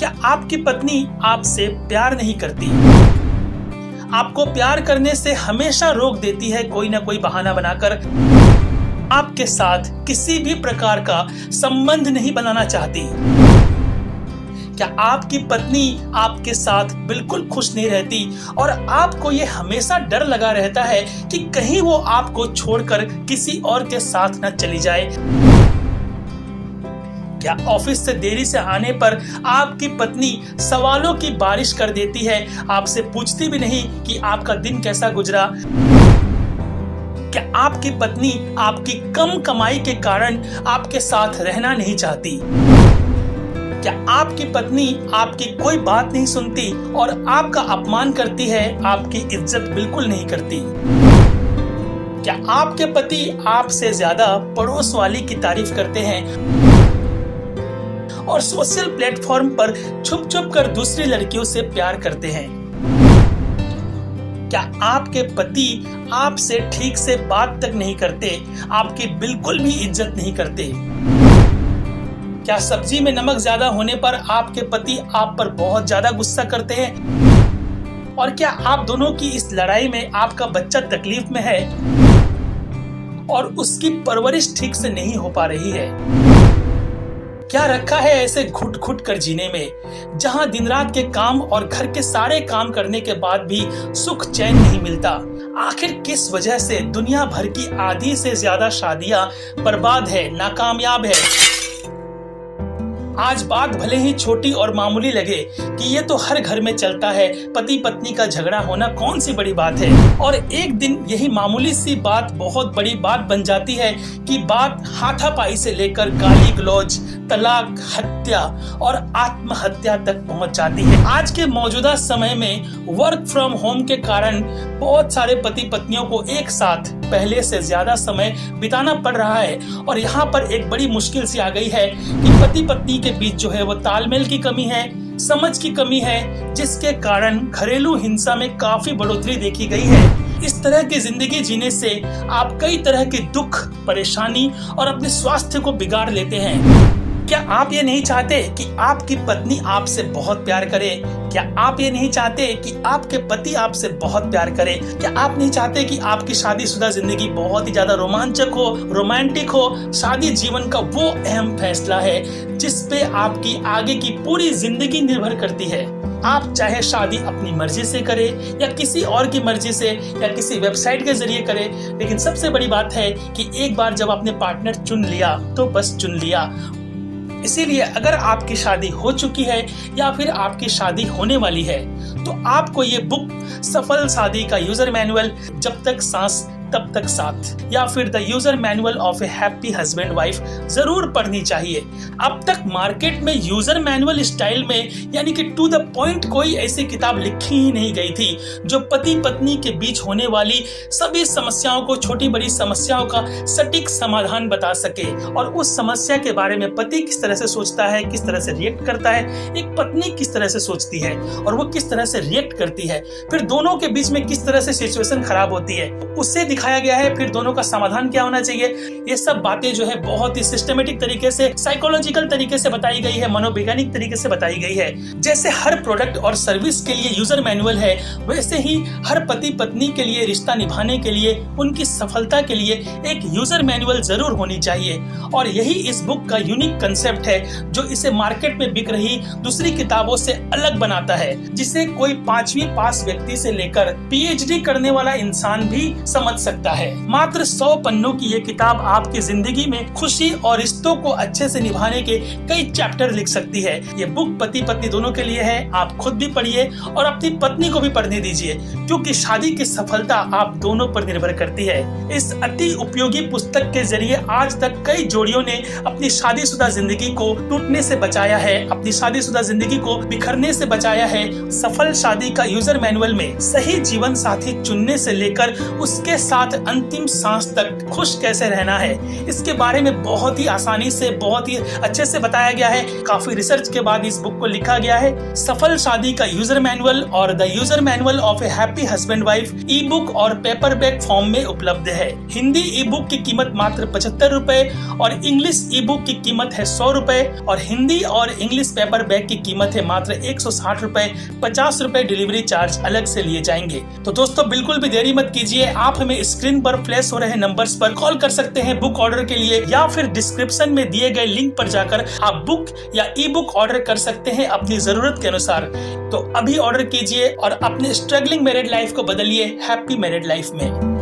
क्या आपकी पत्नी आपसे प्यार नहीं करती? आपको प्यार करने से हमेशा रोक देती है कोई ना कोई बहाना बनाकर। आपके साथ किसी भी प्रकार का संबंध नहीं बनाना चाहती। क्या आपकी पत्नी आपके साथ बिल्कुल खुश नहीं रहती और आपको ये हमेशा डर लगा रहता है कि कहीं वो आपको छोड़कर किसी और के साथ न चली जाए? क्या ऑफिस से देरी से आने पर आपकी पत्नी सवालों की बारिश कर देती है, आपसे पूछती भी नहीं कि आपका दिन कैसा गुजरा? क्या आपकी पत्नी आपकी कम कमाई के कारण आपके साथ रहना नहीं चाहती? क्या आपकी पत्नी आपकी कोई बात नहीं सुनती और आपका अपमान करती है, आपकी इज्जत बिल्कुल नहीं करती? क्या आपके पति आपसे ज्यादा पड़ोस वाली की तारीफ करते हैं और सोशल प्लेटफॉर्म पर छुप छुप कर दूसरी लड़कियों से प्यार करते हैं? क्या आपके पति आपसे ठीक से बात तक नहीं करते, आपकी बिल्कुल भी इज्जत नहीं करते? क्या सब्जी में नमक ज्यादा होने पर आपके पति आप पर बहुत ज्यादा गुस्सा करते हैं? और क्या आप दोनों की इस लड़ाई में आपका बच्चा तकलीफ में है और उसकी परवरिश ठीक से नहीं हो पा रही है? क्या रखा है ऐसे घुट घुट कर जीने में, जहां दिन रात के काम और घर के सारे काम करने के बाद भी सुख चैन नहीं मिलता? आखिर किस वजह से दुनिया भर की आधी से ज्यादा शादियां बर्बाद है, नाकामयाब है? आज बात भले ही छोटी और मामूली लगे कि ये तो हर घर में चलता है, पति पत्नी का झगड़ा होना कौन सी बड़ी बात है, और एक दिन यही मामूली सी बात बहुत बड़ी बात बन जाती है कि बात हाथापाई से लेकर गाली गलौज, तलाक, हत्या और आत्महत्या तक पहुंच जाती है। आज के मौजूदा समय में वर्क फ्रॉम होम के कारण बहुत सारे पति पत्नियों को एक साथ पहले से ज्यादा समय बिताना पड़ रहा है और यहाँ पर एक बड़ी मुश्किल सी आ गई है कि पति पत्नी के बीच जो है वो तालमेल की कमी है, समझ की कमी है, जिसके कारण घरेलू हिंसा में काफी बढ़ोतरी देखी गई है। इस तरह की जिंदगी जीने से आप कई तरह के दुख, परेशानी और अपने स्वास्थ्य को बिगाड़ लेते हैं। क्या आप ये नहीं चाहते कि आपकी पत्नी आपसे बहुत प्यार करे? क्या आप ये नहीं चाहते कि आपके पति आपसे बहुत प्यार करे? क्या आप नहीं चाहते कि आपकी शादीशुदा जिंदगी बहुत ही ज्यादा रोमांचक हो, रोमांटिक हो? शादी जीवन का वो अहम फैसला है जिस पे आपकी आगे की पूरी जिंदगी निर्भर करती है। आप चाहे शादी अपनी मर्जी से करें या किसी और की मर्जी से या किसी वेबसाइट के जरिए करें, लेकिन सबसे बड़ी बात है कि एक बार जब आपने पार्टनर चुन लिया तो बस चुन लिया। इसीलिए अगर आपकी शादी हो चुकी है या फिर आपकी शादी होने वाली है तो आपको ये बुक सफल शादी का यूजर मैनुअल, जब तक सांस तब तक साथ, या फिर the user manual of A happy husband wife जरूर पढ़नी चाहिए। अब तक मार्केट में यूजर मैनुअल स्टाइल में यानी कि टू द पॉइंट कोई ऐसी किताब लिखी ही नहीं गई थी जो पति पत्नी के बीच होने वाली सभी समस्याओं को, छोटी बड़ी समस्याओं का सटीक समाधान बता सके और उस समस्या के बारे में पति किस तरह से सोचता है, किस तरह से रिएक्ट करता है, एक पत्नी किस तरह से सोचती है और वो किस तरह से रिएक्ट करती है, फिर दोनों के बीच में किस तरह से सिचुएशन खराब होती है, उससे दिखाया गया है। फिर दोनों का समाधान क्या होना चाहिए, ये सब बातें जो है बहुत ही सिस्टमेटिक तरीके से, साइकोलॉजिकल तरीके से बताई गई है, मनोवैज्ञानिक तरीके से बताई गई है। जैसे हर प्रोडक्ट और सर्विस के लिए यूजर मैनुअल है, वैसे ही हर पति पत्नी के लिए, रिश्ता निभाने के लिए, उनकी सफलता के लिए एक यूजर मैनुअल जरूर होनी चाहिए। और यही इस बुक का यूनिक कंसेप्ट है जो इसे मार्केट में बिक रही दूसरी किताबों से अलग बनाता है, जिसे कोई 5वीं पास व्यक्ति से लेकर PhD करने वाला इंसान भी समझ सकता है। मात्र 100 पन्नों की ये किताब आपकी जिंदगी में खुशी और रिश्तों को अच्छे से निभाने के कई चैप्टर लिख सकती है। ये बुक पति पत्नी दोनों के लिए है। आप खुद भी पढ़िए और अपनी पत्नी को भी पढ़ने दीजिए, क्योंकि शादी की सफलता आप दोनों पर निर्भर करती है। इस अति उपयोगी पुस्तक के जरिए आज तक कई जोड़ियों ने अपनी शादीशुदा जिंदगी को टूटने से बचाया है, अपनी शादीशुदा जिंदगी को बिखरने से बचाया है। सफल शादी का यूजर मैनुअल में सही जीवन साथी चुनने से लेकर उसके साथ साथ अंतिम सांस तक खुश कैसे रहना है, इसके बारे में बहुत ही आसानी से, बहुत ही अच्छे से बताया गया है। काफी रिसर्च के बाद इस बुक को लिखा गया है। सफल शादी का यूजर मैनुअल और the user manual of A happy husband wife E book और पेपरबैक फॉर्म में उपलब्ध है। हिंदी ई बुक की कीमत मात्र 75 रुपए और इंग्लिश ई बुक की कीमत है 100 रुपए और हिंदी और इंग्लिश पेपरबैक की कीमत है मात्र 160 रुपए। 50 रुपए डिलीवरी चार्ज अलग से लिए जाएंगे। तो दोस्तों बिल्कुल भी देरी मत कीजिए, आप हमें स्क्रीन पर फ्लैश हो रहे नंबर्स पर कॉल कर सकते हैं बुक ऑर्डर के लिए, या फिर डिस्क्रिप्शन में दिए गए लिंक पर जाकर आप बुक या ई बुक ऑर्डर कर सकते हैं अपनी जरूरत के अनुसार। तो अभी ऑर्डर कीजिए और अपने स्ट्रगलिंग मैरिड लाइफ को बदलिए हैप्पी मैरिड लाइफ में।